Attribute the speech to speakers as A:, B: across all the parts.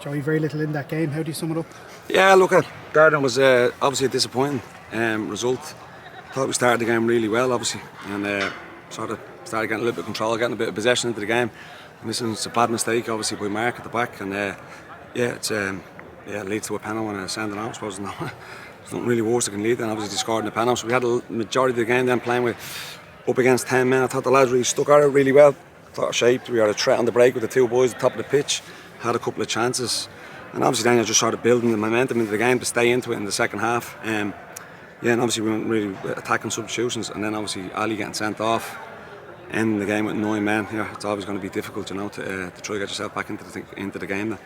A: Joey, very little in that game. How do you sum it up?
B: Yeah, look, Darden was obviously a disappointing result. Thought we started the game really well, obviously, and sort of started getting a little bit of control, getting a bit of possession into the game. And this is a bad mistake, obviously, by Mark at the back, and it leads to a penalty and a sending out. I suppose there's nothing really worse that can lead. And obviously, they scored in the penalty. So we had a majority of the game then playing with up against 10 men. I thought the lads really stuck at it really well. Thought shaped. We had a threat on the break with the two boys at the top of the pitch. Had a couple of chances, and obviously then you're just sort of building the momentum into the game to stay into it in the second half. And obviously we went really attacking substitutions, and then obviously Ali getting sent off, ending the game with 9 men. Yeah, it's always going to be difficult, to try to get yourself back into the game then.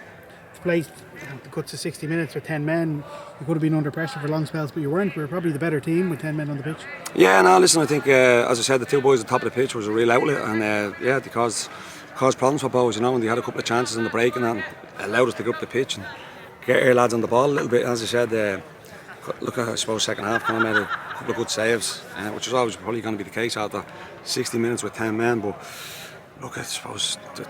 A: To play the guts of 60 minutes with 10 men, you could have been under pressure for long spells, but you weren't. We were probably the better team with 10 men on the pitch.
B: Yeah, no, listen, I think as I said, the two boys at the top of the pitch was a real outlet, and they caused problems for Bohs, and they had a couple of chances in the break and allowed us to go up the pitch and get our lads on the ball a little bit. As I said, look, I suppose second half kind of made a couple of good saves, which was always probably going to be the case after 60 minutes with 10 men. But look, I suppose the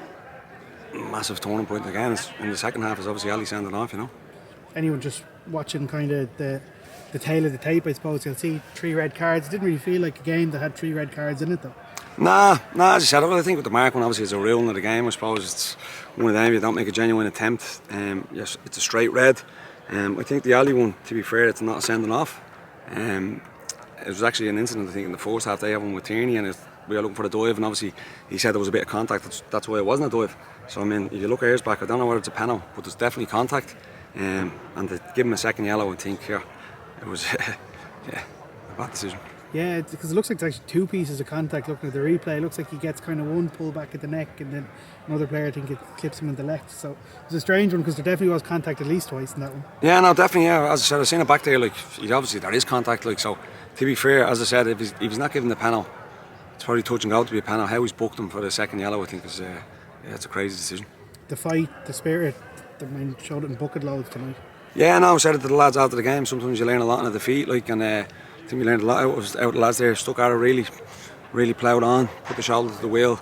B: massive turning point again in the second half is obviously Ali sending off.
A: Anyone just watching kind of the tail of the tape, I suppose, you'll see 3 red cards. It didn't really feel like a game that had 3 red cards in it, though.
B: Nah, as I said, I think with the mark one, obviously it's a rule of the game. I suppose it's one of them, you don't make a genuine attempt. Yes, it's a straight red. I think the Ali one, to be fair, it's not a sending off. It was actually an incident, I think, in the first half. They had one with Tierney, and we were looking for a dive, and obviously he said there was a bit of contact. That's why it wasn't a dive. So I mean, if you look at his back, I don't know whether it's a penalty, but there's definitely contact. And to give him a second yellow, I think, it was a bad decision. Yeah,
A: because it looks like there's actually 2 pieces of contact. Looking at the replay, it looks like he gets kind of one pull back at the neck, and then another player, I think, it clips him in the leg. So it's a strange one, because there definitely was contact at least twice in that one.
B: Yeah, no, definitely. Yeah, as I said, I've seen it back there. Like, obviously there is contact. Like, so to be fair, as I said, if he's not given the penalty, it's probably touch and go to be a penalty. How he's booked him for the second yellow, I think, is it's a crazy decision.
A: The fight, the spirit, the man showed it in bucket loads tonight.
B: Yeah, no, I said it to the lads after the game. Sometimes you learn a lot in a defeat, and I think we learned a lot out of the lads there. Stuck at it, really ploughed on, put the shoulder to the wheel,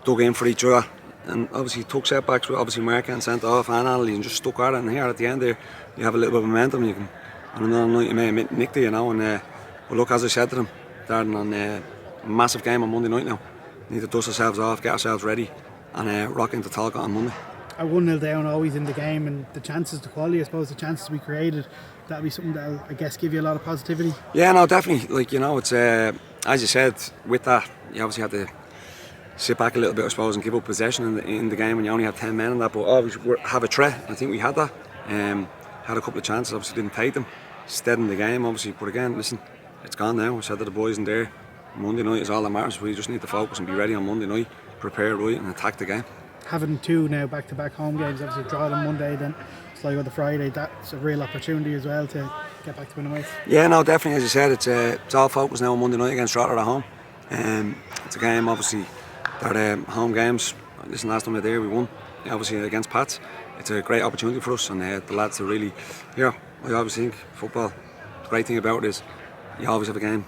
B: dug in for each other, and obviously took setbacks with obviously Mark getting sent off and Ali, and just stuck at it. And here at the end there, you have a little bit of momentum. You can, on another night you may have nicked it, and but look, as I said to them, Darren, on a massive game on Monday night now. We need to dust ourselves off, get ourselves ready, and rock into Talca on Monday.
A: A 1-0 down always in the game, and the chances, the quality, I suppose, the chances we created, that'll be something that'll, I guess, give you a lot of positivity.
B: Yeah, no, definitely. It's as you said, with that, you obviously had to sit back a little bit, I suppose, and give up possession in the game when you only have 10 men in that. But always have a threat. I think we had that. Had a couple of chances, obviously didn't take them. Stead in the game, obviously. But again, listen, it's gone now. I said to the boys in there, Monday night is all that matters. We just need to focus and be ready on Monday night, prepare right, and attack the game.
A: Having 2 now back-to-back home games, obviously draw on Monday, then Sligo the Friday, that's a real opportunity as well to get back to winning ways.
B: Yeah, no, definitely. As you said, it's all focused now on Monday night against Drogheda at home. It's a game, obviously, that home games. Listen, last time we were there, we won. Obviously against Pats, it's a great opportunity for us, and the lads are really. I always think football. The great thing about it is you always have a game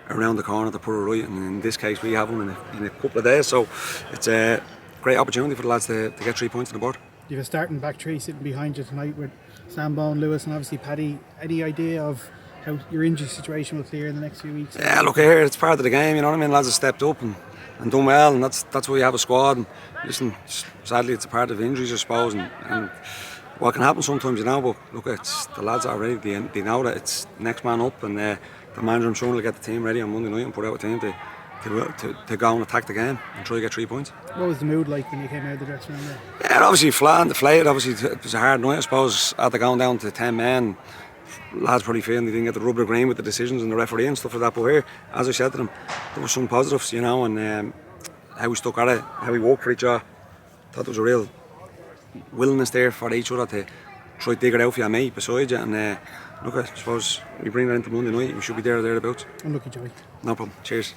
B: around the corner to put it right, and in this case, we have them in a couple of days. So it's a great opportunity for the lads to get 3 points on the board.
A: You have a starting back 3 sitting behind you tonight with Shelbourne, Lewis, and obviously Paddy. Any idea of how your injury situation will clear in the next few weeks?
B: Yeah, look here, it's part of the game. You know what I mean? Lads have stepped up and done well, and that's why you have a squad. And listen, sadly, it's a part of injuries, I suppose, and what can happen sometimes, But look, it's the lads are ready. They know that it's next man up, and the manager, I'm sure, will get the team ready on Monday night and put out a team to go and attack the game and try to get 3 points.
A: What was the mood like when you came out of the dressing room there?
B: Yeah, obviously flat and deflated. Obviously it was a hard night, I suppose, after going down to 10 men. Lads probably feeling they didn't get the rubber green with the decisions and the referee and stuff like that. But here, as I said to them, there were some positives, and how we stuck at it, how we worked for each other. Thought there was a real willingness there for each other to try to dig it out for your mate beside you. And look, I suppose we bring that into Monday night. We should be there or thereabouts.
A: Unlucky, Joey.
B: No problem. Cheers.